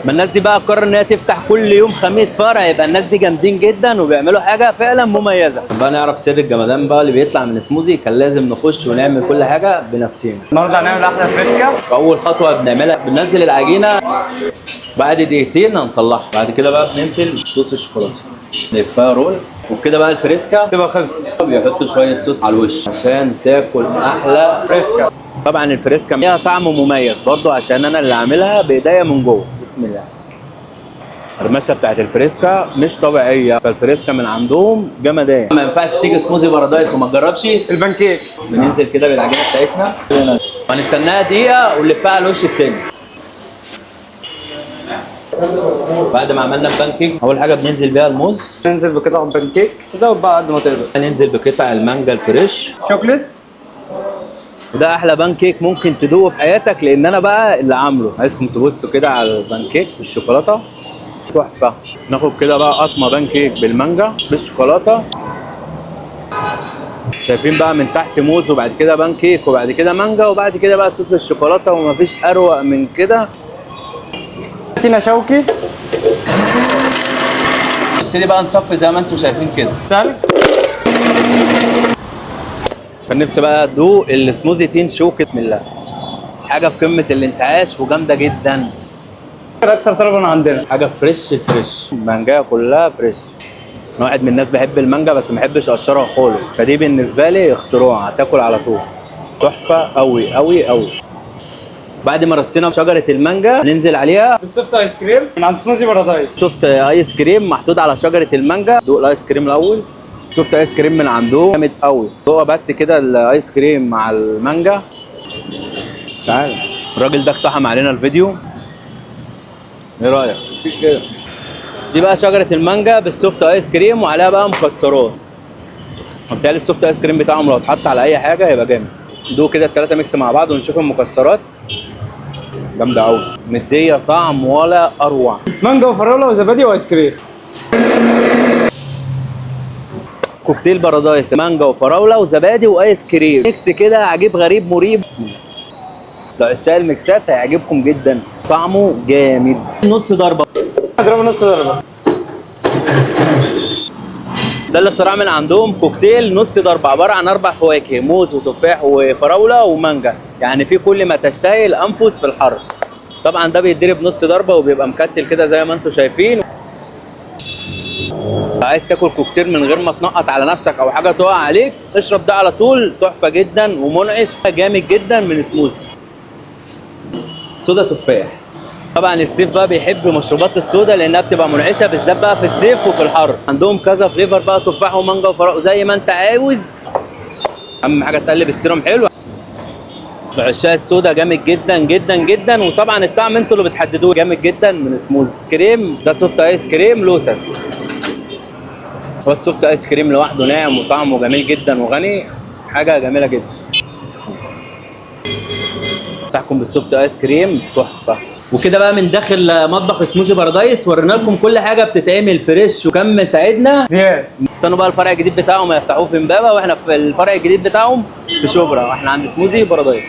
ما الناس دي بقى قرر ان هي تفتح كل يوم خميس فرع، يبقى الناس دي جامدين جدا وبيعملوا حاجه فعلا مميزه. بقى نعرف سر الجمدان بقى اللي بيطلع من سموزي، كان لازم نخش ونعمل كل حاجه بنفسنا. النهارده هنعمل احلى فريسكا. اول خطوه بنعملها بننزل العجينه، بعد دقيقتين هنطلعها، بعد كده بقى بننزل صوص الشوكولاته نلفها رول، وكده بقى الفريسكا تبقى خلصت. بيحطوا شويه صوص على الوش عشان تاكل احلى فريسكا. طبعا الفريسكا ليها طعم مميز برضو عشان انا اللي عاملها بايديا من جوه. بسم الله. القرمشه بتاعت الفريسكا مش طبيعيه، فالفريسكا من عندهم جمدان. ما ينفعش تيجي سموزي بارادايس وما تجربش البانكيك. بننزل كده بالعجينه بتاعتنا وهنستناها دقيقه ونلفها على الوش التاني. بعد ما عملنا البانكيك اول حاجه بننزل بيها الموز، ننزل بقطع البانكيك، زود بقى قد ما تقدر. ننزل بقطع المانجا الفريش، شوكليت. ده احلى بانكيك ممكن تدوقه في حياتك لان انا بقى اللي عامله. عايزكم تبصوا كده على البانكيك بالشوكولاته، تحفه. ناخد كده بقى قطمه بانكيك بالمانجا بالشوكولاته، شايفين بقى من تحت موز وبعد كده بانكيك وبعد كده مانجا وبعد كده بقى صوص الشوكولاته، ومفيش اروق من كده. تينا شوكي. نبتدي بقى نصفي زي ما انتم شايفين كده. تلج. كان نفسي بقى ادوق السموزي تين شوكي. بسم الله. حاجه في قمه الانتعاش وجامده جدا. اكثر طلبا عندنا حاجه فريش الفريش، المانجا كلها فريش. انا واحد من الناس بحب المانجا بس ما بحبش اقشرها خالص، فدي بالنسبه لي اختراع، هتاكل على طول. تحفه قوي قوي قوي. بعد ما رصينا شجره المانجا ننزل عليها بالسوفت ايس كريم من عند سموزي بارادايس. سوفت ايس كريم محطوط على شجره المانجا. دوق الايس كريم الاول. سوفت ايس كريم من عندهم جامد قوي. دوقها بس كده الايس كريم مع المانجا. تعال الراجل ده اقتحم علينا الفيديو، ايه رايك؟ مفيش كده. دي بقى شجره المانجا بالسوفت ايس كريم وعليها بقى مكسرات. وبالتالي السوفت ايس كريم بتاعهم لو اتحط على اي حاجه يبقى جامد. دوق كده الثلاثه ميكس مع بعض ونشوف المكسرات. جامده قوي، مديه طعم ولا اروع. مانجا وفراوله وزبادي وايس كريم. كوكتيل بارادايس، مانجا وفراوله وزبادي وايس كريم، ميكس كده عجيب غريب مريب. بسم الله. لو عشاق الميكسات هيعجبكم جدا، طعمه جامد. نص ضربه. اضربه نص ضربه. ده الاختراع من عندهم، كوكتيل نص ضربه، عباره عن 4 فواكه، موز وتفاح وفراوله ومانجا، يعني في كل ما تشتهي الانفس في الحر. طبعا ده بيتضرب نص ضربه وبيبقى مكتل كده زي ما انتم شايفين. عايز تاكل كوكتيل من غير ما تنقط على نفسك او حاجه تقع عليك، اشرب ده على طول. تحفه جدا ومنعش جامد جدا من سموزي. صودا تفاح. طبعا الصيف بقى بيحب مشروبات الصودا لانها بتبقى منعشه، بالذات بقى في الصيف وفي الحر. عندهم كذا فليفر بقى، تفاح ومانجا وفراوله زي ما انت عاوز. اهم حاجه تقلب السيرم حلو. عشاق الصودا جامد جدا جدا جدا، وطبعا الطعم انتوا اللي بتحددوه. جامد جدا من سموزي. كريم ده سوفت ايس كريم لوتس. هو السوفت ايس كريم لوحده ناعم وطعمه جميل جدا وغني، حاجه جميله جدا. بسم الله. انصحكم بالسوفت ايس كريم، تحفه. وكده بقى من داخل مطبخ سموزي بارادايس ورينا لكم كل حاجه بتتعمل فريش وكم ساعدنا زياد. استنوا بقى الفرع الجديد بتاعهم هيفتحوه في امبابه، واحنا في الفرع الجديد بتاعهم في شبرا، واحنا عند سموزي بارادايس.